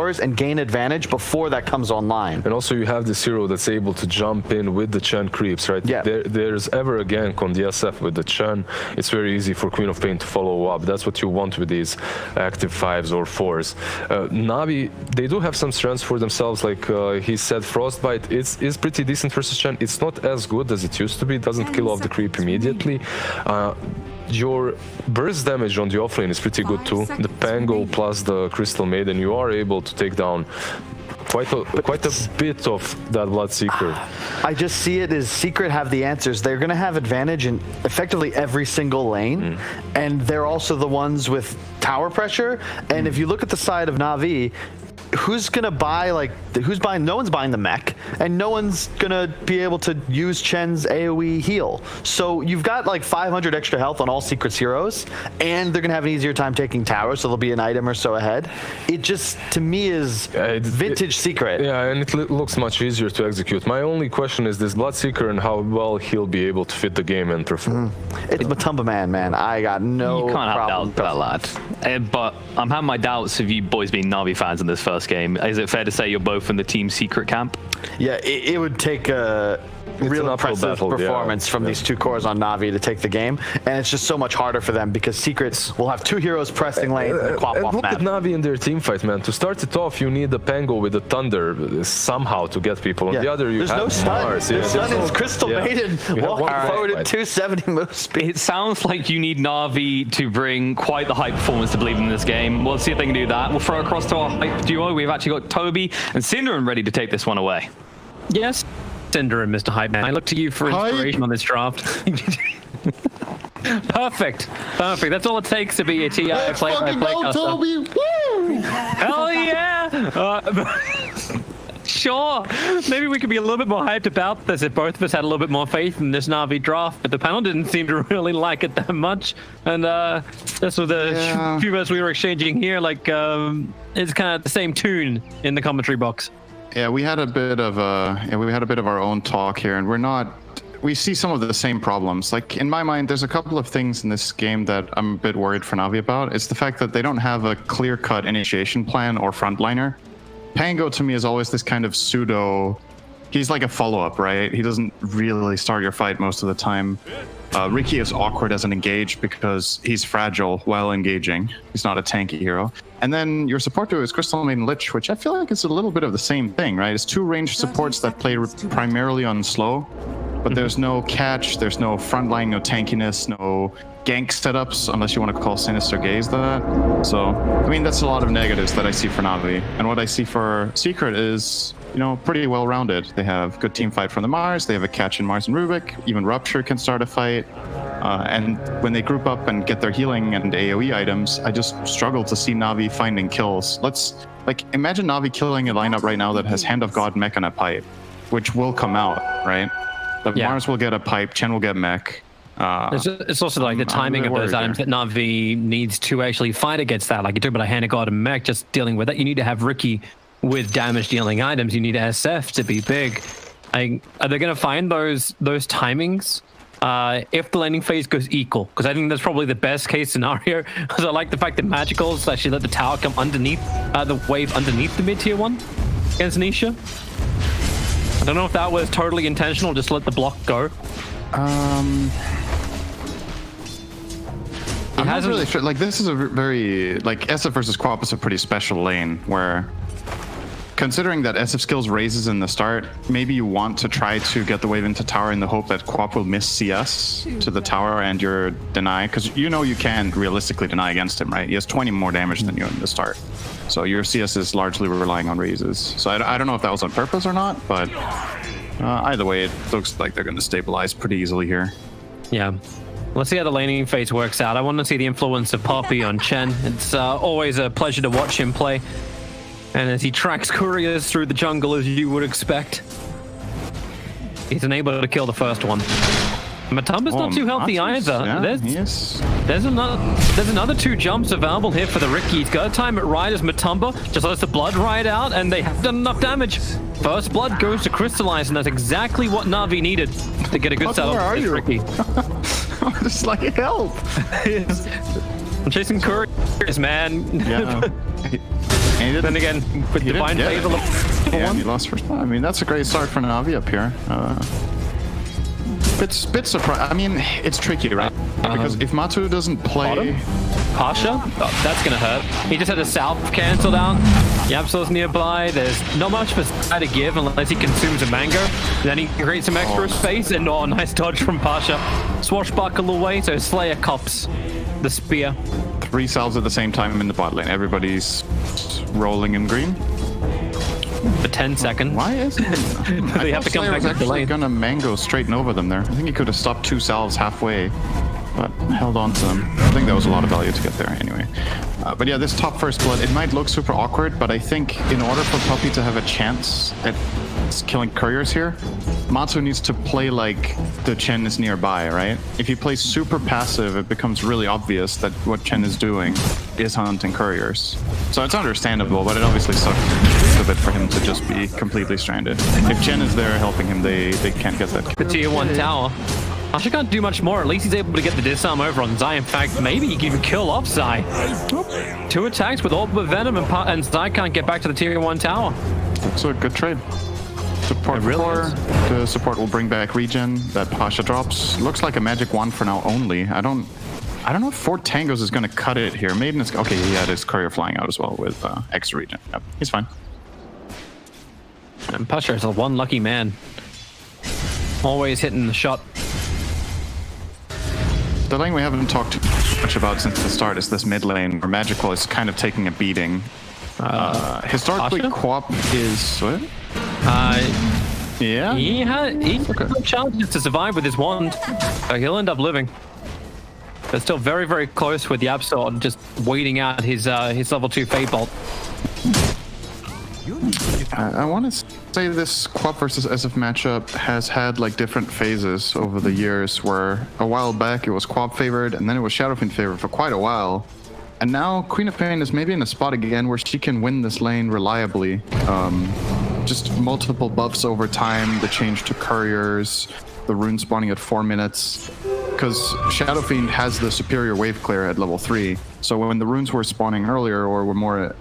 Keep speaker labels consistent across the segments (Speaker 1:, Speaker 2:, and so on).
Speaker 1: towers and gain advantage before that comes online.
Speaker 2: And also you have this hero that's able to jump in with the Chen creeps, right?
Speaker 1: Yeah.
Speaker 2: There's ever a gank on the SF with the Chen. It's very easy for Queen of Pain to follow up. That's what you want with these active 5s or 4s. Na'Vi, they do have some strengths for themselves, like he said, Frostbite is pretty decent versus Chen. It's not as good as it used to be. It doesn't kill off the creep immediately. Your burst damage on the offlane is pretty good too. The Pango plus the Crystal Maiden, you are able to take down quite a bit of that Bloodseeker.
Speaker 1: I just see it as Secret have the answers. They're going to have advantage in effectively every single lane, and they're also the ones with tower pressure. And if you look at the side of Na'Vi, who's gonna buy, like, who's buying? No one's buying the mech, and no one's gonna be able to use Chen's AoE heal. So you've got like 500 extra health on all Secret's heroes, and they're gonna have an easier time taking towers, so there'll be an item or so ahead. It just, to me, is vintage Secret.
Speaker 2: Yeah, and it looks much easier to execute. My only question is this Bloodseeker and how well he'll be able to fit the game and perform.
Speaker 1: It's Matumba man. I got no
Speaker 3: You can't have
Speaker 1: problem.
Speaker 3: doubts about that, lad. But I'm having my doubts of you boys being Na'Vi fans in this first game. Is it fair to say you're both in the Team Secret camp?
Speaker 1: Yeah, it would take a real impressive performance from these two cores on Na'Vi to take the game, and it's just so much harder for them because Secrets will have two heroes pressing lane and Quap off
Speaker 2: look
Speaker 1: map.
Speaker 2: at Na'Vi in their team fight, man. To start it off, you need the Pango with the Thunder somehow to get people. On the other, you
Speaker 1: There's
Speaker 2: have
Speaker 1: no stun.
Speaker 2: Mars.
Speaker 1: There's stun is Crystal Maiden walking forward at 270 move speed.
Speaker 3: It sounds like you need Na'Vi to bring quite the high performance to believe in this game. We'll see if they can do that. We'll throw across to our hype duo. We've actually got Toby and Synderen ready to take this one away.
Speaker 4: Yes, Synderen, Mr. Hype Man. I look to you for inspiration on this draft. Perfect. That's all it takes to be a TI play-by-play
Speaker 5: Toby! Woo!
Speaker 4: Hell yeah! Sure. Maybe we could be a little bit more hyped about this if both of us had a little bit more faith in this Na'Vi draft, but the panel didn't seem to really like it that much. And this was the few words we were exchanging here, like it's kind of the same tune in the commentary box.
Speaker 5: Yeah, we had a bit of our own talk here, and we see some of the same problems. Like, in my mind, there's a couple of things in this game that I'm a bit worried for Na'Vi about. It's the fact that they don't have a clear-cut initiation plan or frontliner. Pango, to me, is always this kind of pseudo... He's like a follow-up, right? He doesn't really start your fight most of the time. Riki is awkward as an engage because he's fragile while engaging. He's not a tanky hero. And then your support duo is Crystal Maiden Lich, which I feel like is a little bit of the same thing, right? It's two ranged supports that play primarily on slow, but there's no catch, there's no frontline, no tankiness, no gank setups, unless you want to call Sinister Gaze that. So, I mean, that's a lot of negatives that I see for Na'Vi. And what I see for Secret is, you know, pretty well-rounded. They have good team fight from the Mars, they have a catch in Mars and Rubik, even Rupture can start a fight. And when they group up and get their healing and AoE items, I just struggle to see Na'Vi finding kills. Imagine Na'Vi killing a lineup right now that has Hand of God mech and a pipe, which will come out, right? The Mars will get a pipe, Chen will get mech.
Speaker 4: It's also like the timing of those items that Na'Vi needs to actually fight against that. Like you talk about a Hand of God and mech, just dealing with that. You need to have Riki with damage dealing items. You need SF to be big. Are they going to find those timings if the laning phase goes equal? Because I think that's probably the best case scenario. Because I like the fact that Magicals actually let the tower come underneath the wave underneath the mid tier one against Nisha. I don't know if that was totally intentional, just let the block go.
Speaker 5: I'm not really sure. Like, this is a very, like, SF versus Quap is a pretty special lane where, considering that SF skills raises in the start, maybe you want to try to get the wave into tower in the hope that Quap will miss CS to the tower and your deny, because you know you can realistically deny against him, right? He has 20 more damage than you in the start. So your CS is largely relying on raises. So I don't know if that was on purpose or not, but either way, it looks like they're going to stabilize pretty easily here.
Speaker 4: Yeah. Let's see how the laning phase works out. I want to see the influence of Poppy on Chen. It's always a pleasure to watch him play. And as he tracks couriers through the jungle, as you would expect, he's unable to kill the first one. Matumba's not too healthy either.
Speaker 5: Yeah,
Speaker 4: there's another two jumps available here for the Riki. He's got to time it right as Matumba just lets the blood ride out, and they have done enough damage. First blood goes to Crystallize, and that's exactly what Na'Vi needed to get a good setup for this Riki.
Speaker 5: Just like, help!
Speaker 4: I'm chasing couriers, man.
Speaker 5: Yeah. And he
Speaker 4: Then again, with
Speaker 5: he
Speaker 4: Divine
Speaker 5: didn't get
Speaker 4: Favor,
Speaker 5: it. Yeah,
Speaker 4: one.
Speaker 5: he lost first blood. I mean, that's a great start for Na'Vi up here. Bit surprised. I mean, it's tricky, right? Because if Matu doesn't play...
Speaker 4: Pasha? Oh, that's gonna hurt. He just had a Salve cancelled out. Yapso's nearby. There's not much of a side to give unless he consumes a mango. Then he can create some extra space, and oh, nice dodge from Pasha. Swashbuckle away, so Slayer cops the spear.
Speaker 5: 3 salves at the same time in the bot lane. Everybody's rolling in green.
Speaker 4: For 10 seconds.
Speaker 5: Why is it?
Speaker 4: They have to come back
Speaker 5: was
Speaker 4: to the
Speaker 5: actually
Speaker 4: lane.
Speaker 5: gonna mango straight over them there. I think he could have stopped 2 salves halfway, but held on to them. I think that was a lot of value to get there anyway. But yeah, this top first blood, it might look super awkward, but I think in order for Puppy to have a chance at killing couriers here, Matsu needs to play like the Chen is nearby, right? If he plays super passive, it becomes really obvious that what Chen is doing is hunting couriers. So it's understandable, but it obviously sucks a bit for him to just be completely stranded. If Chen is there helping him, they can't get that.
Speaker 4: The tier 1 tower. Asha can't do much more. At least he's able to get the disarm over on Zai. In fact, maybe he can even kill off Zai. 2 attacks with Orb of Venom, and Zai can't get back to the tier 1 tower.
Speaker 5: That's a good trade. Support
Speaker 4: It really
Speaker 5: 4.
Speaker 4: is.
Speaker 5: The support will bring back regen. That Pasha drops. Looks like a magic wand for now only. I don't know if 4 tangos is going to cut it here. Maiden is... Okay, he had his courier flying out as well with extra regen. Yep, he's fine.
Speaker 4: And Pasha is a one lucky man. Always hitting the shot.
Speaker 5: The lane we haven't talked too much about since the start is this mid lane, where Magical is kind of taking a beating. Historically,
Speaker 4: Pasha?
Speaker 5: Quap is... What? Yeah?
Speaker 4: He had challenges to survive with his wand. He'll end up living. They're still very, very close with the Absol, just waiting out his level 2 Fate Bolt.
Speaker 5: I want to say this Quap versus SF matchup has had like different phases over the years, where a while back it was Quap favored, and then it was Shadowfiend favored for quite a while. And now Queen of Pain is maybe in a spot again where she can win this lane reliably. Just multiple buffs over time, the change to couriers, the rune spawning at 4 minutes. Because Shadowfiend has the superior wave clear at level 3, so when the runes were spawning earlier or were more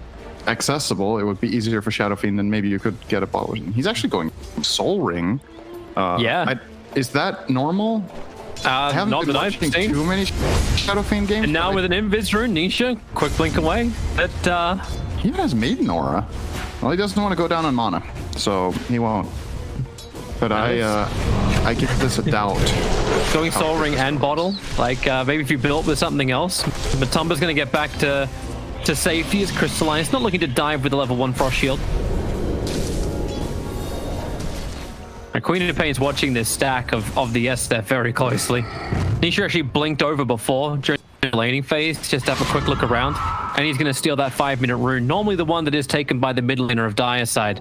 Speaker 5: accessible, it would be easier for Shadowfiend, and maybe you could get a bottle. He's actually going Soul Ring.
Speaker 4: Yeah.
Speaker 5: Is that normal? I haven't
Speaker 4: not
Speaker 5: been
Speaker 4: that I've
Speaker 5: watching
Speaker 4: seen.
Speaker 5: too many Shadowfiend games.
Speaker 4: And now
Speaker 5: but
Speaker 4: with an Invis rune, Nisha, quick blink away. But
Speaker 5: he even has Maiden Aura. Well, he doesn't want to go down on mana, so he won't. But I give this a doubt.
Speaker 4: going Soul Ring and Bottle, like maybe if you built with something else. Matumba's going to get back to safety as Crystalline. It's not looking to dive with a level 1 Frost Shield. And Queen of Pain's watching this stack of the S there very closely. Nisha actually blinked over before during the laning phase, just to have a quick look around. And he's going to steal that 5-minute rune, normally the one that is taken by the mid laner of Dire's side.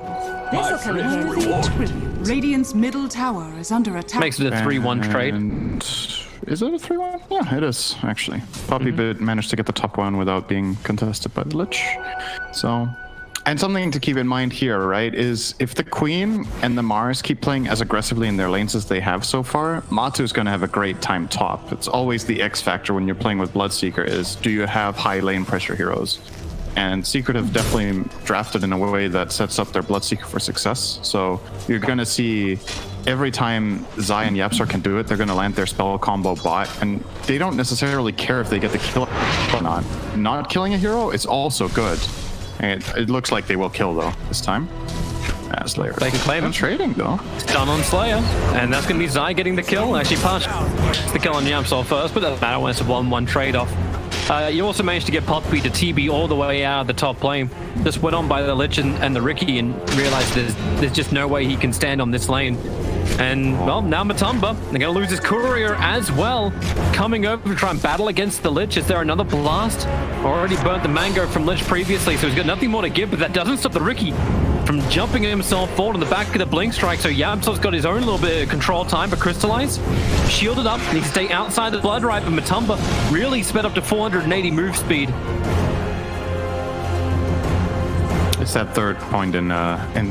Speaker 6: This'll come in handy. Radiant's middle tower is under attack.
Speaker 4: Makes it a 3-1 trade.
Speaker 5: And is it a 3-1? Yeah, it is, actually. Poppy Bit managed to get the top one without being contested by the Lich. So, and something to keep in mind here, right, is if the Queen and the Mars keep playing as aggressively in their lanes as they have so far, Matu's going to have a great time top. It's always the X factor when you're playing with Bloodseeker is, do you have high lane pressure heroes? And Secret have definitely drafted in a way that sets up their Bloodseeker for success. So you're going to see every time Zai and Yapsar can do it, they're going to land their spell combo bot, and they don't necessarily care if they get the kill or not. Not killing a hero is also good. And it looks like they will kill, though, this time. Slayer.
Speaker 4: They can claim
Speaker 5: I'm
Speaker 4: it.
Speaker 5: trading, though.
Speaker 4: Stun on Slayer, and that's going to be Zai getting the kill. Actually, Punch the kill on Yamsol first, but doesn't matter when it's a 1-1 trade-off. You also managed to get Poppy to TB all the way out of the top lane. Just went on by the Lich and the Riki and realized there's just no way he can stand on this lane. And, well, now Matumba, they're going to lose his courier as well. Coming over to try and battle against the Lich. Is there another blast? Already burnt the Mango from Lich previously, so he's got nothing more to give, but that doesn't stop the Riki from jumping himself forward on the back of the Blink Strike. So Yamsol's got his own little bit of control time for Crystallize. Shielded up, needs to stay outside the Blood Ripe, but Matumba really sped up to 480 move speed.
Speaker 5: It's that third point in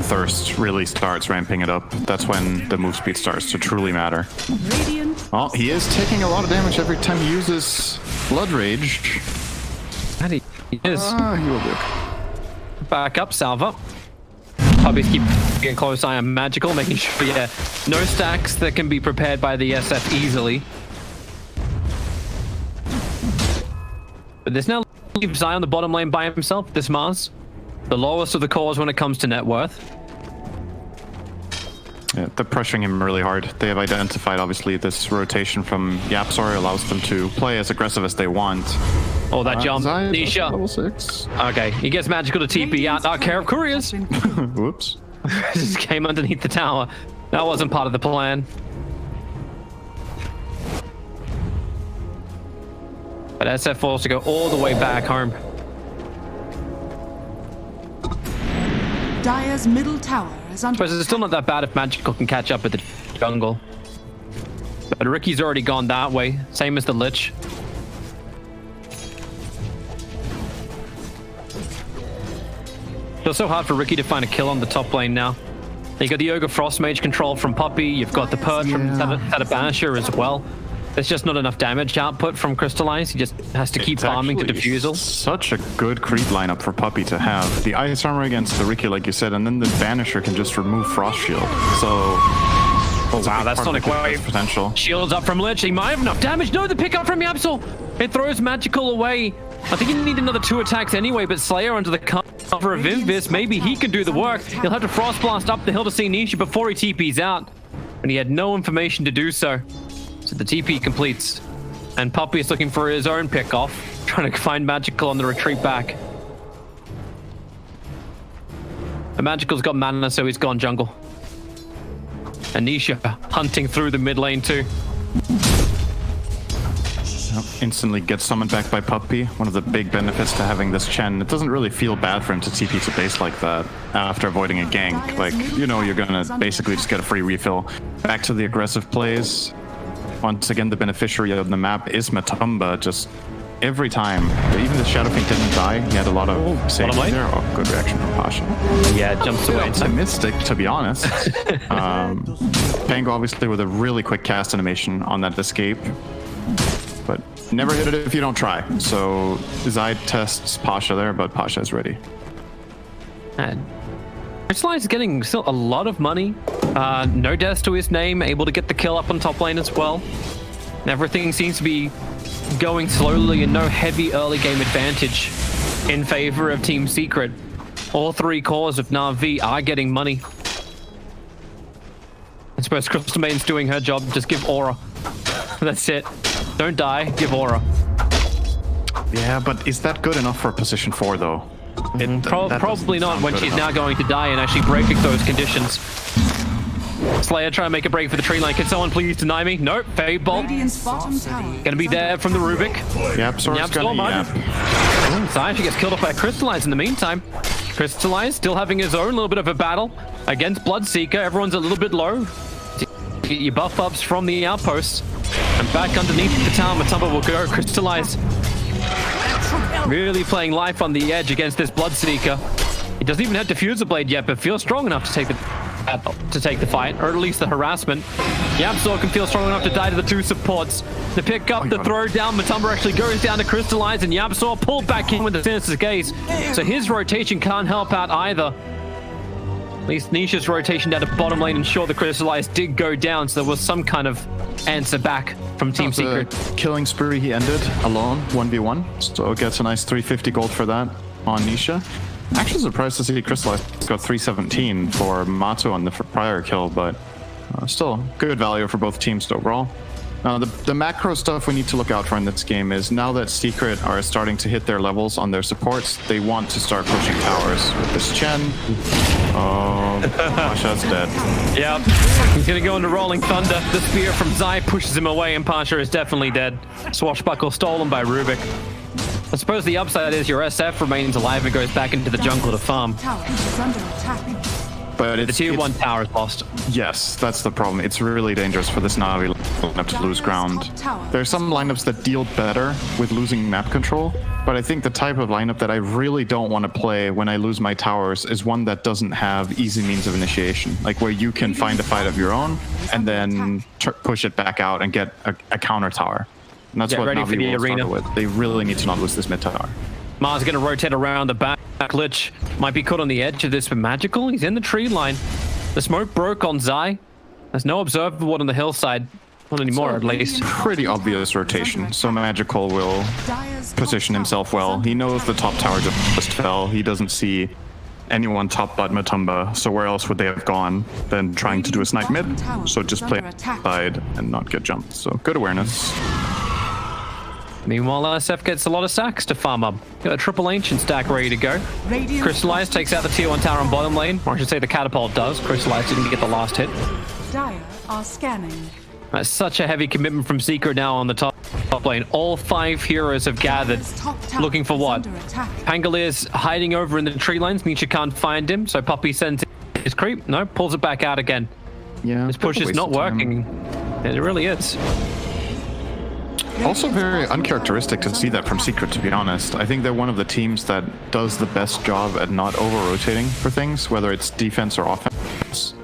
Speaker 5: Thirst really starts ramping it up. That's when the move speed starts to truly matter.
Speaker 6: Radiant.
Speaker 5: Well, he is taking a lot of damage every time he uses Blood Rage.
Speaker 4: And he is.
Speaker 5: He will be okay.
Speaker 4: back up, Salva. Puppies keep keeping a close eye on Magical, making sure, yeah, no stacks that can be prepared by the SF easily. But this now leaves Zai on the bottom lane by himself, this Mars. The lowest of the cores when it comes to net worth.
Speaker 5: Yeah, they're pressuring him really hard. They have identified, obviously, this rotation from YapzOr allows them to play as aggressive as they want.
Speaker 4: Oh, that jump.
Speaker 5: Zai,
Speaker 4: Nisha.
Speaker 5: level 6.
Speaker 4: Okay, he gets Magical to TP out. Oh, care of couriers.
Speaker 5: Whoops.
Speaker 4: Just came underneath the tower. That wasn't part of the plan. But SF forced to go all the way back home.
Speaker 6: Dire's middle tower is under
Speaker 4: But it's still not that bad if Magical can catch up with the jungle. But Ricky's already gone that way. Same as the Lich. It's so hard for Ricky to find a kill on the top lane now. You got the Ogre Frost Mage control from Puppy. You've got the Purge from Banisher as well. There's just not enough damage output from Crystallize. He just has to keep farming to defusal.
Speaker 5: Such a good creep lineup for Puppy to have. The Ice Armor against the Riki, like you said, and then the Banisher can just remove Frost Shield. So...
Speaker 4: Oh, wow, that's Sonic Wave.
Speaker 5: Potential.
Speaker 4: Shields up from Lich. He might have enough damage. No, the pick up from YapzOr. It throws Magical away. I think you need another 2 attacks anyway, but Slayer under the cover of Invis, maybe he can do the work. He'll have to Frost Blast up the hill to see Nisha before he TP's out. And he had no information to do so. So the TP completes. And Puppy is looking for his own pick off, trying to find Magical on the retreat back. The Magical's got mana, so he's gone jungle. And Nisha hunting through the mid lane too.
Speaker 5: Instantly gets summoned back by Puppy. One of the big benefits to having this Chen. It doesn't really feel bad for him to TP to base like that after avoiding a gank. Like, you know, you're gonna basically just get a free refill. Back to the aggressive plays. Once again, the beneficiary of the map is Matumba. Just every time. Even the Shadow King didn't die. He had a lot of saves there. Oh, good reaction from Pasha.
Speaker 4: Yeah, jumps away.
Speaker 5: Optimistic, to be honest. Pango obviously with a really quick cast animation on that escape. But never hit it if you don't try. So Zai tests Pasha there, but Pasha is ready.
Speaker 4: And Crystallize is getting still a lot of money. No deaths to his name, able to get the kill up on top lane as well. Everything seems to be going slowly and no heavy early game advantage in favor of Team Secret. All 3 cores of Na'Vi are getting money. I suppose Crystal Main's doing her job. Just give aura. That's it. Don't die, give aura.
Speaker 5: Yeah, but is that good enough for position 4 though?
Speaker 4: Probably not when she's now going to die and actually breaking those conditions. Slayer trying to make a break for the tree line. Can someone please deny me? Nope. Fade Bolt.
Speaker 6: Radiant's bottom tower.
Speaker 4: Gonna be there from the Rubik.
Speaker 5: YapzOr's gonna yap.
Speaker 4: Zai actually gets killed off by Crystallize in the meantime. Crystallize still having his own little bit of a battle against Bloodseeker. Everyone's a little bit low. Get your buff ups from the outposts. And back underneath the tower, Matumba will go. Crystallize really playing life on the edge against this Bloodseeker. He doesn't even have Diffuser Blade yet, but feels strong enough to take the fight, or at least the harassment. YapzOr can feel strong enough to die to the 2 supports. The pick up, the throw down, Matumba actually goes down to Crystallize, and YapzOr pulled back in with the Sinister's Gaze. So his rotation can't help out either. At least Nisha's rotation down to bottom lane ensured the Crystallize did go down, so there was some kind of answer back from Team Secret.
Speaker 5: Killing spree he ended alone, 1v1. So gets a nice 350 gold for that on Nisha. Actually surprised to see Crystallize got 317 for Matu on the prior kill, but still good value for both teams overall. The macro stuff we need to look out for in this game is now that Secret are starting to hit their levels on their supports, they want to start pushing towers with this Chen. Oh, Pasha's dead.
Speaker 4: Yep, he's gonna go into Rolling Thunder. The spear from Zai pushes him away and Pasha is definitely dead. Swashbuckle stolen by Rubik. I suppose the upside is your SF remains alive and goes back into the jungle to farm.
Speaker 6: Tower is under attack.
Speaker 5: But
Speaker 4: The tier 1 tower is lost.
Speaker 5: Yes, that's the problem. It's really dangerous for this Na'Vi lineup to lose ground. There are some lineups that deal better with losing map control, but I think the type of lineup that I really don't want to play when I lose my towers is one that doesn't have easy means of initiation, like where you can find a fight of your own and then push it back out and get a counter tower. And that's what
Speaker 4: ready
Speaker 5: Na'Vi
Speaker 4: for the
Speaker 5: will
Speaker 4: arena.
Speaker 5: struggle with. They really need to not lose this mid tower.
Speaker 4: Mars going to rotate around the back. Lich might be caught on the edge of this, but Magical, he's in the tree line. The smoke broke on Zai. There's no observer ward on the hillside. Not anymore, at least.
Speaker 5: Pretty obvious rotation. So Magical will position himself well. He knows the top tower just fell. He doesn't see anyone top but Matumba. So where else would they have gone than trying to do a snipe mid? So just play side and not get jumped. So good awareness.
Speaker 4: Meanwhile, SF gets a lot of sacks to farm up. Got a triple ancient stack ready to go. Crystallize takes out the tier 1 tower on bottom lane. Or I should say the catapult does. Crystallize didn't get the last hit.
Speaker 6: Dire are scanning.
Speaker 4: That's such a heavy commitment from Secret now on the top lane. All 5 heroes have gathered. Looking for what? Pangalier's hiding over in the tree lines. Nietzsche can't find him, so Puppy sends his creep. No, pulls it back out again.
Speaker 5: Yeah,
Speaker 4: this push is not working. It really is.
Speaker 5: Also very uncharacteristic to see that from Secret, to be honest. I think they're one of the teams that does the best job at not over-rotating for things, whether it's defense or offense.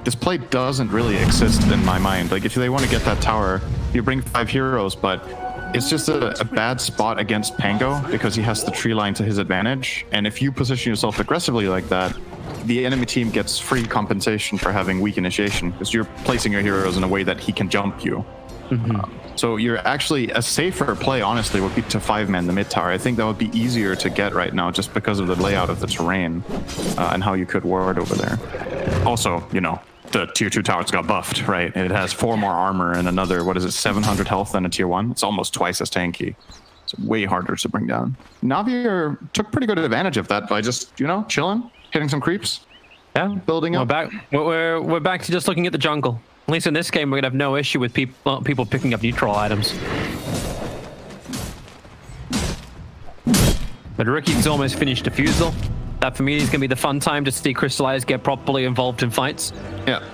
Speaker 5: This play doesn't really exist in my mind. Like, if they want to get that tower, you bring 5 heroes, but it's just a bad spot against Pango because he has the tree line to his advantage. And if you position yourself aggressively like that, the enemy team gets free compensation for having weak initiation because you're placing your heroes in a way that he can jump you. So you're actually, a safer play, honestly, would be to 5-man the mid tower. I think that would be easier to get right now just because of the layout of the terrain and how you could ward over there. Also, you know, the tier 2 towers got buffed, right? It has 4 more armor and another, 700 health than a tier 1. It's almost twice as tanky. It's way harder to bring down. Navi took pretty good advantage of that by just, you know, chilling, hitting some creeps.
Speaker 4: Yeah,
Speaker 5: building up.
Speaker 4: We're back to just looking at the jungle. At least in this game, we're gonna have no issue with people picking up neutral items. But Ricky's almost finished defusal. That for me is gonna be the fun time to see Crystallize get properly involved in fights.
Speaker 5: Yeah.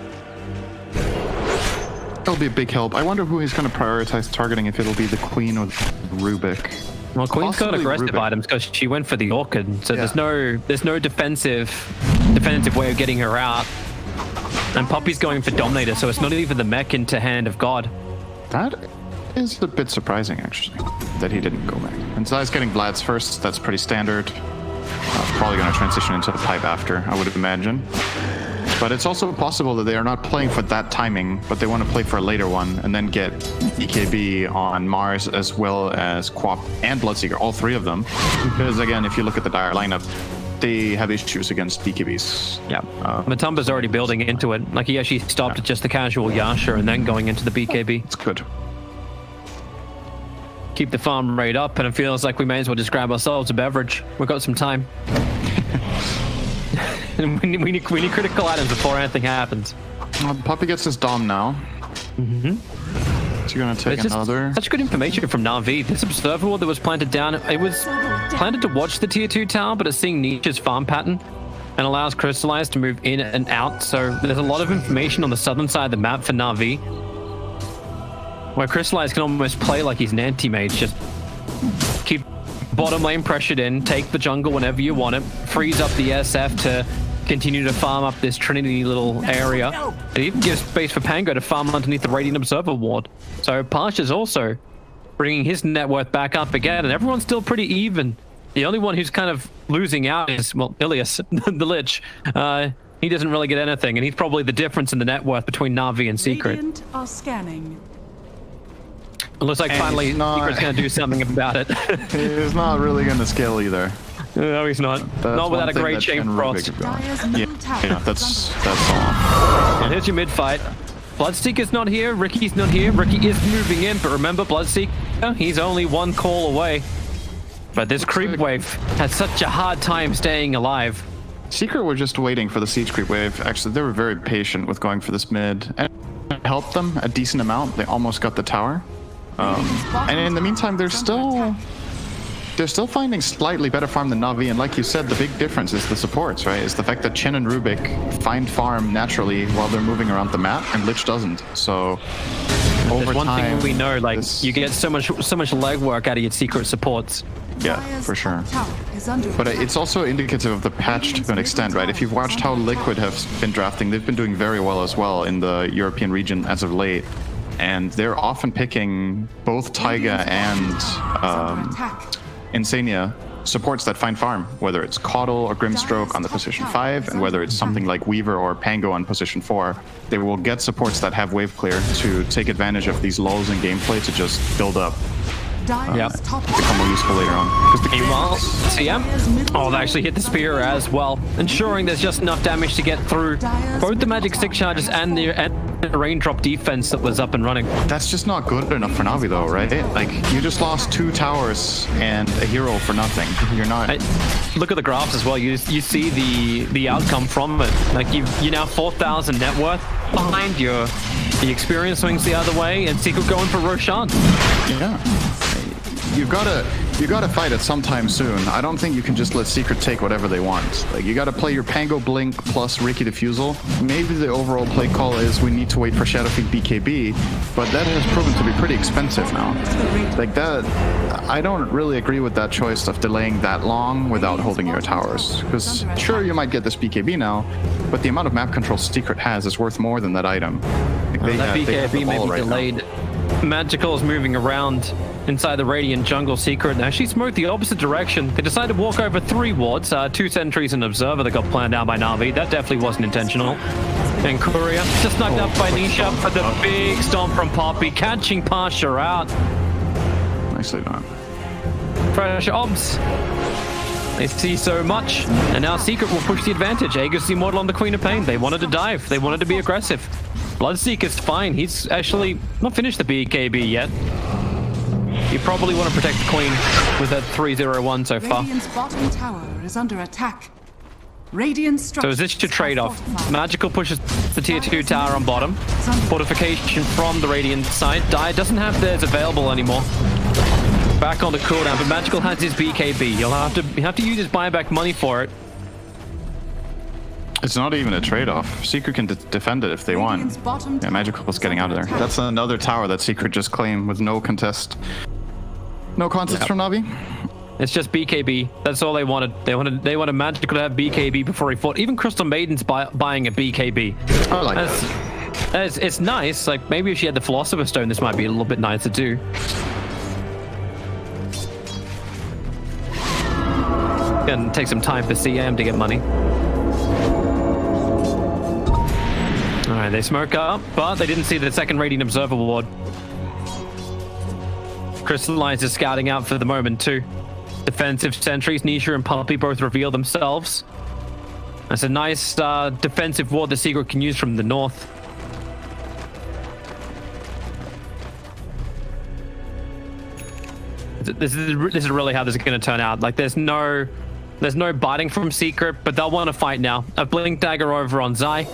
Speaker 5: That'll be a big help. I wonder who he's gonna prioritize targeting, if it'll be the Queen or Rubik.
Speaker 4: Well, Queen's got aggressive items because she went for the Orchid, so there's no defensive way of getting her out. And Puppy's going for Dominator, so it's not even the mech into Hand of God.
Speaker 5: That is a bit surprising, actually, that he didn't go mech. And Zai's getting Vlad's first. That's pretty standard. Probably going to transition into the pipe after, I would imagine. But it's also possible that they are not playing for that timing, but they want to play for a later one and then get EKB on Mars as well as Quap and Bloodseeker, all 3 of them. Because again, if you look at the Dire lineup, they have issues against BKBs.
Speaker 4: Yeah, Matumba's already building into it. Like, he actually stopped at just the casual Yasha and then going into the BKB.
Speaker 5: It's good.
Speaker 4: Keep the farm rate up, and it feels like we may as well just grab ourselves a beverage. We've got some time. And we need critical items before anything happens.
Speaker 5: Puppy gets his Dom now. So you're going to take another.
Speaker 4: Such good information from Na'Vi. This observer ward that was planted down, it was planted to watch the tier 2 tower, but it's seeing Nietzsche's farm pattern and allows Crystallize to move in and out. So there's a lot of information on the southern side of the map for Na'Vi, where Crystallize can almost play like he's an anti-mage. Just keep bottom lane pressured in, take the jungle whenever you want it, freeze up the SF to continue to farm up this Trinity little area. It even gives space for Pango to farm underneath the Radiant Observer ward. So Pasha's also bringing his net worth back up again, and everyone's still pretty even. The only one who's kind of losing out is, well, Ilias, the Lich. He doesn't really get anything, and he's probably the difference in the net worth between Na'Vi and Secret.
Speaker 6: Radiant are scanning.
Speaker 4: It looks like finally Secret's going to do something about it.
Speaker 5: He's not really going to scale either.
Speaker 4: No, he's not. Not without a great chain frost.
Speaker 5: Yeah, that's all.
Speaker 4: And here's your mid fight. Bloodseeker's not here. Ricky's not here. Ricky is moving in, but remember, Bloodseeker, he's only 1 call away. But this creep wave has such a hard time staying alive.
Speaker 5: Secret were just waiting for the siege creep wave. Actually, they were very patient with going for this mid, and it helped them a decent amount. They almost got the tower. And in the meantime, they're still finding slightly better farm than Na'Vi, and like you said, the big difference is the supports, right? It's the fact that Chen and Rubik find farm naturally while they're moving around the map, and Lich doesn't. So over
Speaker 4: one
Speaker 5: time,
Speaker 4: thing we know, like, you get so much legwork out of your Secret supports.
Speaker 5: Yeah, for sure. But it's also indicative of the patch to an extent, right? If you've watched how Liquid have been drafting, they've been doing very well as well in the European region as of late. And they're often picking both Taiga and Insania supports that find farm, whether it's Caudle or Grimstroke on the position 5, and whether it's something like Weaver or Pango on position 4, they will get supports that have wave clear to take advantage of these lulls in gameplay to just build up. Become more useful later on.
Speaker 4: Meanwhile, CM, they actually hit the spear as well, ensuring there's just enough damage to get through both the magic stick charges and the raindrop defense that was up and running.
Speaker 5: That's just not good enough for Na'Vi though, right? Like, you just lost 2 towers and a hero for nothing. You're not...
Speaker 4: Look at the graphs as well. You see the outcome from it. Like, you now 4,000 net worth behind you. The experience swings the other way, and Secret going for Roshan.
Speaker 5: Yeah. You gotta fight it sometime soon. I don't think you can just let Secret take whatever they want. Like, you gotta play your Pango Blink plus Ricky Diffusal. Maybe the overall play call is we need to wait for Shadowfiend BKB, but that has proven to be pretty expensive now. Like that, I don't really agree with that choice of delaying that long without holding your towers. Because sure, you might get this BKB now, but the amount of map control Secret has is worth more than that item. Like,
Speaker 4: that BKB may be delayed. Magical is moving around inside the Radiant jungle. Secret actually smoked the opposite direction. They decided to walk over 3 wards, 2 sentries and observer that got planned out by Na'Vi. That definitely wasn't intentional. And Courier just knocked up by Nisha for the big stomp from Poppy, catching Pasha out.
Speaker 5: Nicely done.
Speaker 4: Fresh obs. They see so much, and now Secret will push the advantage. Aegis Immortal on the Queen of Pain. They wanted to dive. They wanted to be aggressive. Bloodseeker's fine. He's actually not finished the BKB yet. You probably want to protect the Queen with that 3-0-1 so far.
Speaker 6: Radiant's bottom tower is under attack. Radiant
Speaker 4: So is this your trade-off? Magical pushes the tier 2 tower on bottom. Fortification from the Radiant side. Dire doesn't have theirs available anymore. Back on the cooldown, but Magical has his BKB. He'll have to use his buyback money for it.
Speaker 5: It's not even a trade-off. Secret can defend it if they want. Yeah, Magical's getting out of there. That's another tower that Secret just claimed with no contest. No contest from Na'Vi.
Speaker 4: It's just BKB. That's all they wanted. They wanted Magical to have BKB before he fought. Even Crystal Maiden's buying a BKB.
Speaker 5: I like that.
Speaker 4: It's nice. Like, maybe if she had the Philosopher's Stone, this might be a little bit nicer too. Gonna take some time for CM to get money. Alright, they smoke up, but they didn't see the second Radiant Observer ward. Crystallize is scouting out for the moment too. Defensive sentries, Nisha and Puppy both reveal themselves. That's a nice defensive ward the Secret can use from the north. This is really how this is going to turn out. Like, there's no biting from Secret, but they'll want to fight now. A Blink Dagger over on Zai.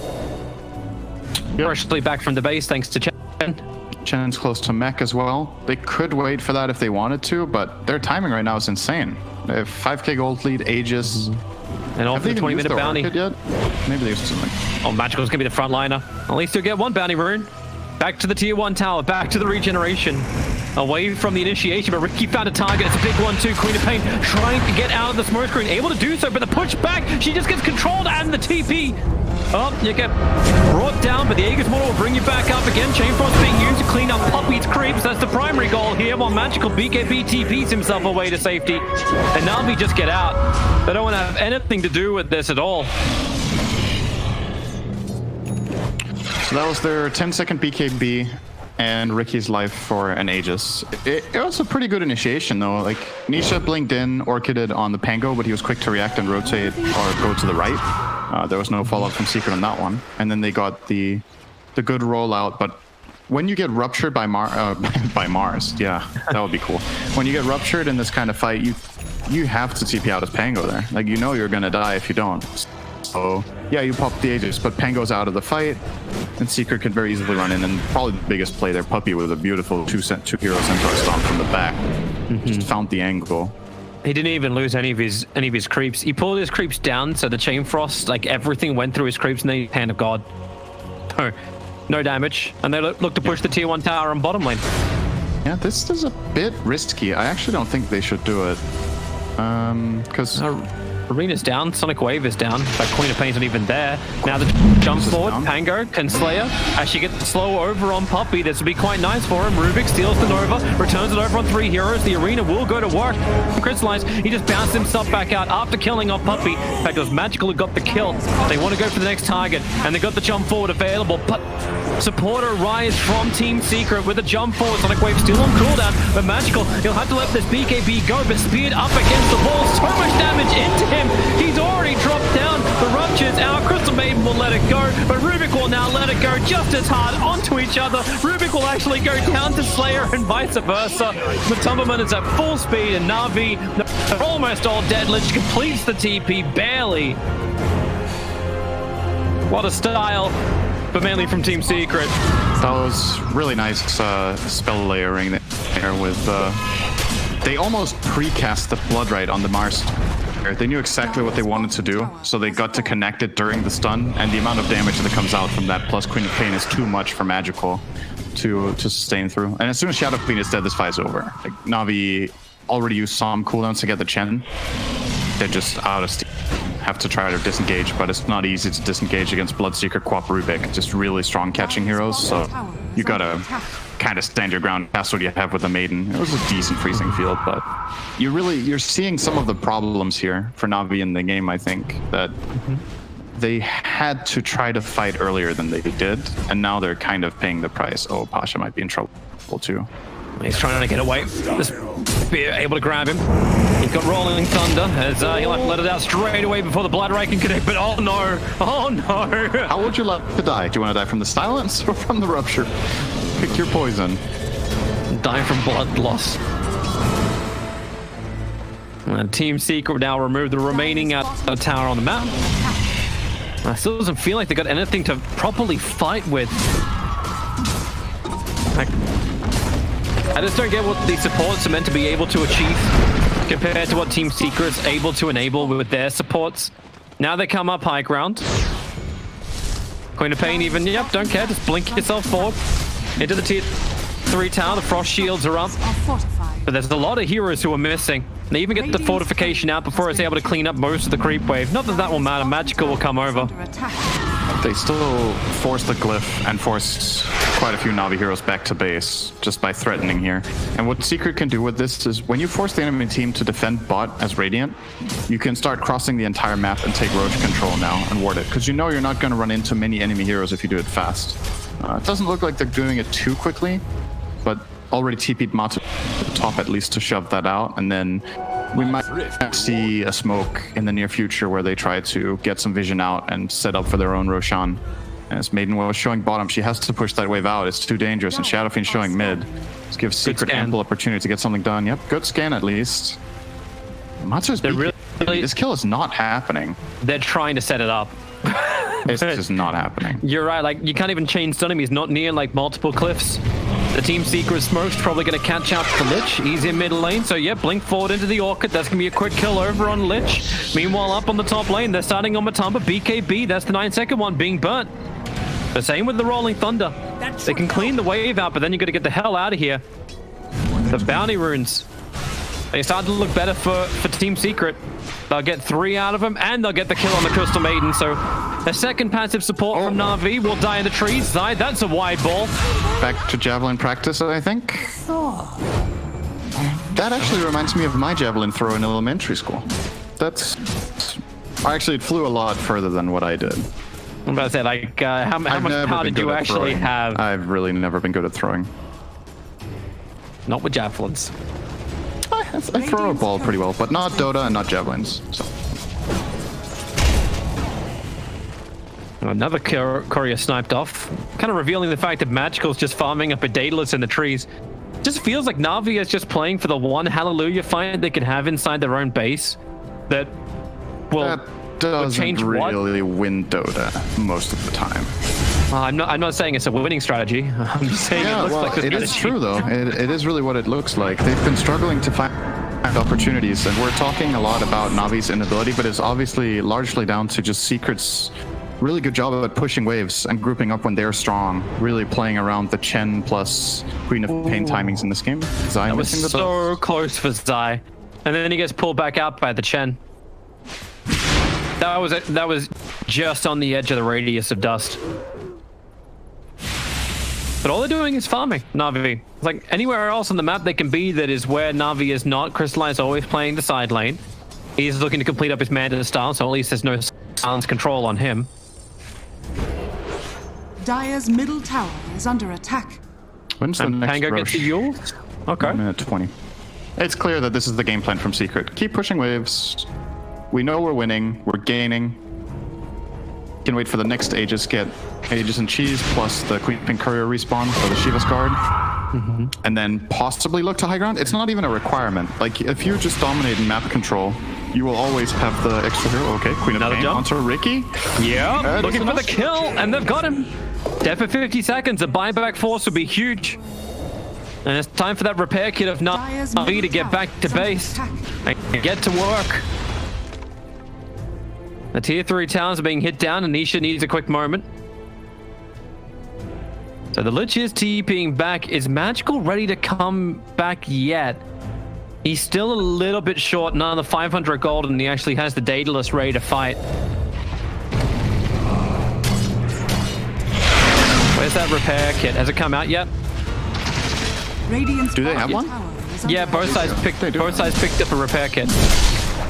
Speaker 4: Freshly back from the base thanks to Chen.
Speaker 5: Chen's close to mech as well. They could wait for that if they wanted to, but their timing right now is insane. They have 5k gold lead, Aegis.
Speaker 4: And off the 20-minute bounty.
Speaker 5: Yet? Maybe they used something.
Speaker 4: Oh, Magical's going to be the frontliner. At least he'll get 1 bounty rune. Back to the tier 1 tower, back to the regeneration. Away from the initiation, but Ricky found a target. It's a big one too. Queen of Pain trying to get out of the smoke screen, able to do so, but the push back, she just gets controlled, and the TP. Oh, you get brought down, but the Aegis Mortal will bring you back up again. Chain Frost being used to clean up Puppy's creeps. That's the primary goal here, while Magical BKB TPs himself away to safety. And Na'Vi just get out. They don't want to have anything to do with this at all.
Speaker 5: So that was their 10-second BKB and Ricky's life for an Aegis. It was a pretty good initiation though. Like, Nisha blinked in, Orchided on the Pango, but he was quick to react and rotate or go to the right. There was no follow-up from Secret on that one. And then they got the good rollout, but when you get ruptured by Mars, yeah, that would be cool. When you get ruptured in this kind of fight, you have to TP out as Pango there. Like, you know you're gonna die if you don't. So yeah, you pop the Aegis, but Pango's out of the fight, and Secret could very easily run in, and probably the biggest play there, Puppy with a beautiful 2 hero centaur stomp from the back. Just found the angle.
Speaker 4: He didn't even lose any of his creeps. He pulled his creeps down, so the Chain Frost, like, everything went through his creeps, and then Hand of God. No damage, and they look to push the tier 1 tower on bottom lane.
Speaker 5: Yeah, this is a bit risky. I actually don't think they should do it. Because
Speaker 4: Arena's down, Sonic Wave is down, but Queen of Pain's not even there. Now the jump forward, Pango can slay her. As she gets slow over on Puppey, this would be quite nice for him. Rubik steals the Nova, returns it over on 3 heroes. The Arena will go to work. Crystallize, he just bounced himself back out after killing off Puppey. In fact, it was Magical who got the kill. They want to go for the next target, and they got the jump forward available, but supporter Rise from Team Secret with a jump forward. Sonic Wave still on cooldown, but Magical, he'll have to let this BKB go, but speared up against the wall. So much damage into him. He's already dropped down. The Rupture's out. Crystal Maiden will let it go, but Rubik will now let it go just as hard onto each other. Rubik will actually go down to Slayer and vice versa. Matumberman is at full speed, and Na'Vi, they're almost all dead. Lich completes the TP, barely. What a style, but mainly from Team Secret.
Speaker 5: That was really nice spell layering there with... They almost precast the Blood Right on the Mars. They knew exactly what they wanted to do, so they got to connect it during the stun, and the amount of damage that comes out from that plus Queen of Pain is too much for Magical to sustain through. And as soon as Shadow Queen is dead, this fight is over. Like, Na'Vi already used some cooldowns to get the Chen. They're just out of steam. Have to try to disengage, but it's not easy to disengage against Bloodseeker, Quap, Rubik, just really strong catching heroes, so you gotta kind of stand your ground. That's what you have with the Maiden. It was a decent freezing field, but you're seeing some of the problems here for Na'Vi in the game, I think, that they had to try to fight earlier than they did, and now they're kind of paying the price. Oh, Pasha might be in trouble too.
Speaker 4: He's trying to get away. The spear able to grab him. He's got Rolling Thunder as he'll have to let it out straight away before the Blood Ray can connect. But oh no! Oh no!
Speaker 5: How would you like to die? Do you want to die from the silence or from the rupture? Pick your poison.
Speaker 4: Die from blood loss. And Team Secret now remove the remaining tower on the map. It still doesn't feel like they got anything to properly fight with. I just don't get what the supports are meant to be able to achieve compared to what Team Secret's able to enable with their supports. Now they come up high ground. Queen of Pain even, yep, don't care, just blink yourself forward. Into the tier 3 tower, the frost shields are up. But there's a lot of heroes who are missing. They even get the fortification out before it's able to clean up most of the creep wave. Not that that will matter, Magical will come over.
Speaker 5: They still forced the glyph and forced quite a few Na'Vi heroes back to base just by threatening here. And what Secret can do with this is when you force the enemy team to defend bot as Radiant, you can start crossing the entire map and take Roche control now and ward it, because you know you're not going to run into many enemy heroes if you do it fast. It doesn't look like they're doing it too quickly, but already TP'd Matu to the top at least to shove that out, and then we might see a smoke in the near future where they try to get some vision out and set up for their own Roshan. As Maiden was showing bottom, she has to push that wave out. It's too dangerous, and Shadowfiend showing mid. This gives Secret ample opportunity to get something done. Yep, good scan at least. Matsu's this kill is not happening.
Speaker 4: They're trying to set it up.
Speaker 5: It's just not happening.
Speaker 4: You're right, like, you can't even chain stun him. He's not near, like, multiple cliffs. The Team Secret Smoke's probably going to catch out the Lich. He's in mid lane, so yeah, blink forward into the Orchid. That's going to be a quick kill over on Lich. Meanwhile, up on the top lane, they're starting on Matumba. BKB, that's the 9-second one being burnt. The same with the Rolling Thunder. They can clean the wave out, but then you got to get the hell out of here. The bounty runes. They start to look better for Team Secret. They'll get 3 out of them, and they'll get the kill on the Crystal Maiden. So their second passive support from Na'Vi will die in the trees. Side, that's a wide ball.
Speaker 5: Back to Javelin practice, I think. That actually reminds me of my Javelin throw in elementary school. Actually, it flew a lot further than what I did.
Speaker 4: I'm about to say, like, how much power did you actually have?
Speaker 5: I've really never been good at throwing.
Speaker 4: Not with javelins.
Speaker 5: I throw a ball pretty well, but not Dota and not javelins. So.
Speaker 4: Another courier sniped off, kind of revealing the fact that Magical's just farming up a Daedalus in the trees. Just feels like Na'Vi is just playing for the one Hallelujah fight they can have inside their own base. That will
Speaker 5: doesn't really win Dota most of the time.
Speaker 4: I'm not saying it's a winning strategy. I'm just saying it looks like
Speaker 5: it is true though. It is really what it looks like. They've been struggling to find opportunities, and we're talking a lot about Navi's inability, but it's obviously largely down to just Secret's really good job at pushing waves and grouping up when they're strong, really playing around the Chen plus Queen of Pain timings in this game.
Speaker 4: That was so close for Zai. And then he gets pulled back out by the Chen. that was just on the edge of the radius of dust. But all they're doing is farming Na'Vi. It's like anywhere else on the map they can be that is where Na'Vi is not. Crystalline is always playing the side lane. He's looking to complete up his Manta style, so at least there's no silence control on him.
Speaker 6: Dire's middle tower is under attack.
Speaker 5: When's the next
Speaker 4: Tango
Speaker 5: rush?
Speaker 4: gets the Yules. Okay.
Speaker 5: 1 minute 20. It's clear that this is the game plan from Secret. Keep pushing waves. We know we're winning. We're gaining. Can wait for the next Aegis. Get Aegis and Cheese plus the Queen Pink Courier respawn for the Shiva's card. And then possibly look to high ground. It's not even a requirement. Like, if you just dominate in map control, you will always have the extra hero. Okay, Queen of
Speaker 4: Another
Speaker 5: Pain
Speaker 4: jump.
Speaker 5: onto Ricky.
Speaker 4: Yeah, looking for the kill, and they've got him. Dead for 50 seconds. A buyback force would be huge. And it's time for that repair kit of Na'Vi to get back to base and get to work. The tier 3 towers are being hit down, and Nisha needs a quick moment. So the Lich is TPing back. Is Magical ready to come back yet? He's still a little bit short, another 500 gold, and he actually has the Daedalus ready to fight. Where's that repair kit? Has it come out yet?
Speaker 6: Radiant's
Speaker 5: Do they have
Speaker 6: bottom
Speaker 5: one?
Speaker 6: tower is under
Speaker 4: Yeah, both sides picked up a repair kit,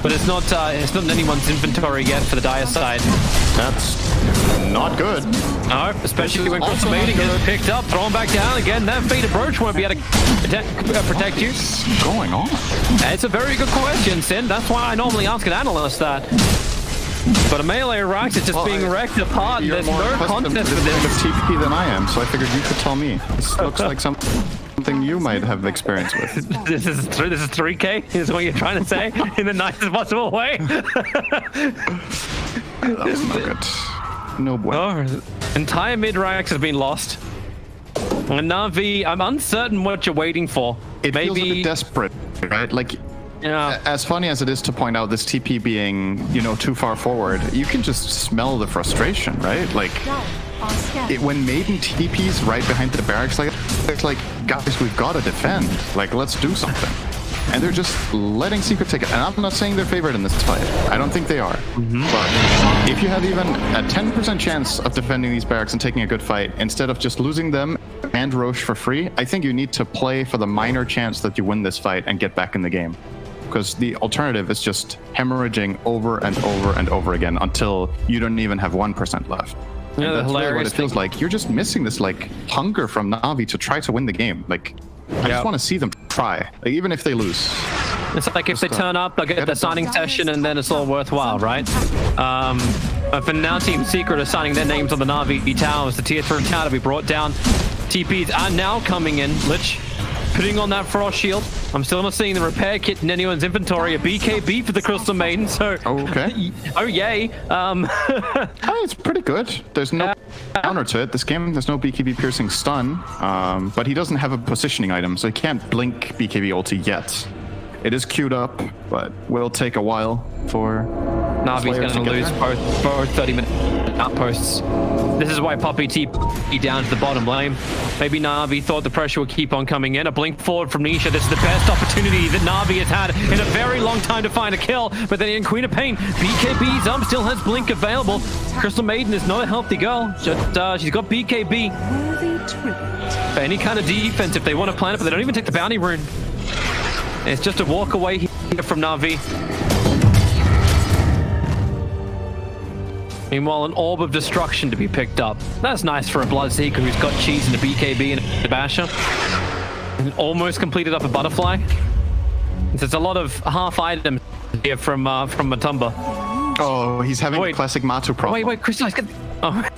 Speaker 4: but it's not in anyone's inventory yet for the Dire side.
Speaker 5: That's not good.
Speaker 4: No, especially when
Speaker 5: also
Speaker 4: Crystal Mating
Speaker 5: not
Speaker 4: is
Speaker 5: good.
Speaker 4: picked up, thrown back down again. That Faded Brooch won't be able to protect you.
Speaker 5: What's going on?
Speaker 4: It's a very good question, Sin. That's why I normally ask an analyst that. But a melee Rax is just being wrecked apart, and
Speaker 5: You're
Speaker 4: there's
Speaker 5: more
Speaker 4: no
Speaker 5: accustomed
Speaker 4: contest
Speaker 5: to
Speaker 4: with
Speaker 5: this kind of
Speaker 4: this.
Speaker 5: TP than I am, so I figured you could tell me. This looks like something you might have experience with.
Speaker 4: This is 3K, is what you're trying to say, in the nicest possible way.
Speaker 5: That was not good. No bueno.
Speaker 4: Oh, entire mid-Rax has been lost. And Na'Vi, I'm uncertain what you're waiting for.
Speaker 5: It feels a
Speaker 4: Maybe,
Speaker 5: bit desperate, right? Like,
Speaker 4: yeah.
Speaker 5: as funny as it is to point out this TP being, too far forward, you can just smell the frustration, right? Like, when Maiden TPs right behind the barracks, like, it's like, guys, we've got to defend. Like, let's do something. And they're just letting Secret take it. And I'm not saying they're favored in this fight. I don't think they are. But if you have even a 10% chance of defending these barracks and taking a good fight, instead of just losing them and Roche for free, I think you need to play for the minor chance that you win this fight and get back in the game. Because the alternative is just hemorrhaging over and over and over again until you don't even have 1% left. And
Speaker 4: Yeah, the
Speaker 5: that's really what
Speaker 4: hilarious
Speaker 5: it feels
Speaker 4: thing-
Speaker 5: like. You're just missing this like hunger from Na'Vi to try to win the game. Like, I just want to see them try, like, even if they lose.
Speaker 4: It's like if they turn up, they'll get the signing session, and then it's all worthwhile, right? For now, Team Secret are signing their names on the Na'Vi towers. The tier 3 tower to be brought down. TPs are now coming in. Lich putting on that Frost Shield. I'm still not seeing the repair kit in anyone's inventory. A BKB for the Crystal Maiden, so...
Speaker 5: Okay.
Speaker 4: Oh, yay.
Speaker 5: It's pretty good. There's no counter to it. This game, there's no BKB piercing stun, but he doesn't have a positioning item, so he can't blink BKB ulti yet. It is queued up, but will take a while for
Speaker 4: Na'Vi's
Speaker 5: Slayer
Speaker 4: going to
Speaker 5: get
Speaker 4: lose
Speaker 5: there.
Speaker 4: both 30-minute outposts. This is why Poppy TP down to the bottom lane. Maybe Na'Vi thought the pressure would keep on coming in. A blink forward from Nisha. This is the best opportunity that Na'Vi has had in a very long time to find a kill. But then in Queen of Pain, BKB still has blink available. Crystal Maiden is not a healthy girl. Just, she's got BKB.
Speaker 6: Worthy tribute.
Speaker 4: For any kind of defense if they want to plan it, but they don't even take the bounty rune. It's just a walk away here from Na'Vi. Meanwhile, an Orb of Destruction to be picked up. That's nice for a Bloodseeker who's got Cheese and a BKB and a Basher. And almost completed up a Butterfly. There's a lot of half items here from Matumba.
Speaker 5: Oh, he's having
Speaker 4: Wait.
Speaker 5: a classic Matu problem.
Speaker 4: Wait, Crystal, oh.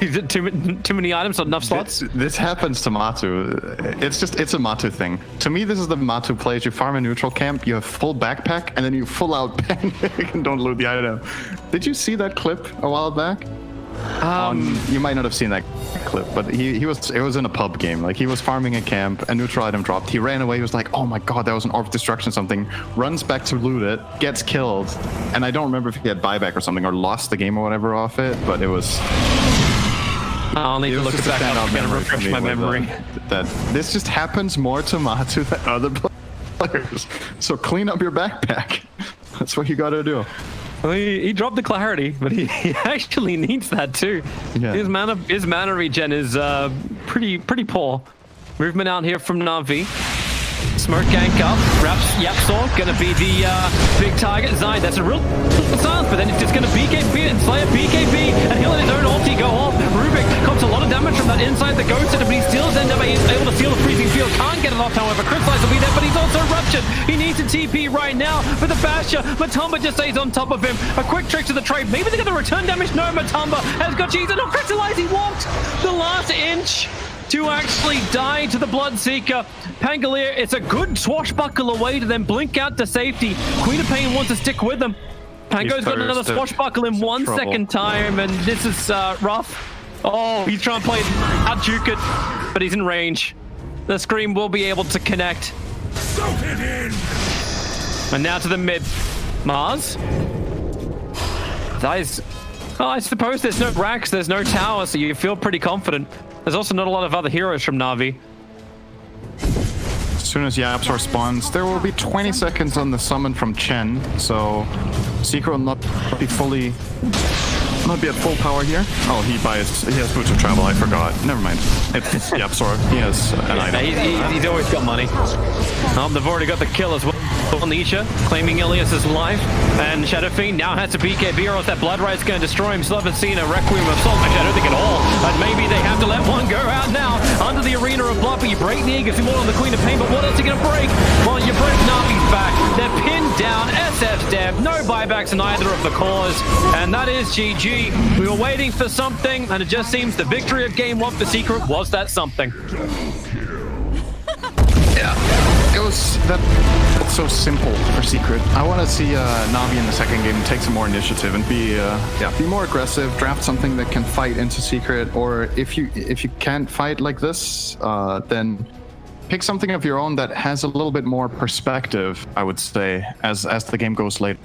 Speaker 4: Is it too many items, not enough slots?
Speaker 5: This happens to Matu. It's a Matu thing. To me, this is the Matu play. You farm a neutral camp, you have full backpack, and then you full out panic and don't loot the item. Did you see that clip a while back? You might not have seen that clip, but it was in a pub game. Like, he was farming a camp, a neutral item dropped. He ran away. He was like, "Oh my god, that was an orb of destruction!" Something. Runs back to loot it, gets killed, and I don't remember if he had buyback or something or lost the game or whatever off it. But it was.
Speaker 4: I'll need to look
Speaker 5: just a
Speaker 4: back up
Speaker 5: standout
Speaker 4: again and
Speaker 5: memory for
Speaker 4: refresh
Speaker 5: me
Speaker 4: my
Speaker 5: with,
Speaker 4: memory.
Speaker 5: that this just happens more to Matu than other players. So clean up your backpack. That's what you got to do.
Speaker 4: Well, he dropped the clarity, but he actually needs that too.
Speaker 5: Yeah.
Speaker 4: His mana regen is pretty poor. Movement out here from Na'Vi. Smoke gank up. Raps Yapsaw gonna be the big target. Zai, that's a real silence, but then it's just gonna BKB and Slayer BKB, and he'll let his own ulti go off. Rubik comes a lot of damage from that inside the ghost, but he still ends up able to seal the freezing field. Can't get it off, however. Crystallize will be there, but he's also ruptured. He needs a TP right now for the Basher. Matumba just stays on top of him. A quick trick to the trade. Maybe they're gonna return damage. No, Matumba has got cheese. And Crystallize, he walked the last inch to actually die to the Bloodseeker. Pangolier, it's a good swashbuckle away to then blink out to safety. Queen of Pain wants to stick with them. Pango's got another swashbuckle in 1 second time, and this is rough. Oh, he's trying to play out juke it, but he's in range. The Scream will be able to connect. And now to the mid. Mars? Guys, oh, I suppose there's no racks, there's no tower, so you feel pretty confident. There's also not a lot of other heroes from Na'Vi.
Speaker 5: As soon as Yapsaw spawns, there will be 20 seconds on the summon from Chen, so Secret will not be at full power here. Oh, he has Boots of Travel, I forgot. Never mind. It's Yapsaw. He has an item.
Speaker 4: He's always got money. Oh, they've already got the kill as well. Nisha claiming Ilias's life, and Shadow Fiend now has to BKB or else that Blood Ride's going to destroy him. Still haven't seen a Requiem of Salt. Actually, I don't think at all. But maybe they have to let one go out now under the Arena of Blood, but you break the Aegis more on the Queen of Pain, but what else are you going to break? Well, you break Na'Vi's back. They're pinned down. SF's dead. No buybacks in either of the cores, and that is GG. We were waiting for something, and it just seems the victory of Game 1 for Secret was that something.
Speaker 5: Yeah. It was that's so simple for Secret. I want to see Na'Vi in the second game take some more initiative and be more aggressive. Draft something that can fight into Secret, or if you can't fight like this, then pick something of your own that has a little bit more perspective. I would say as the game goes later.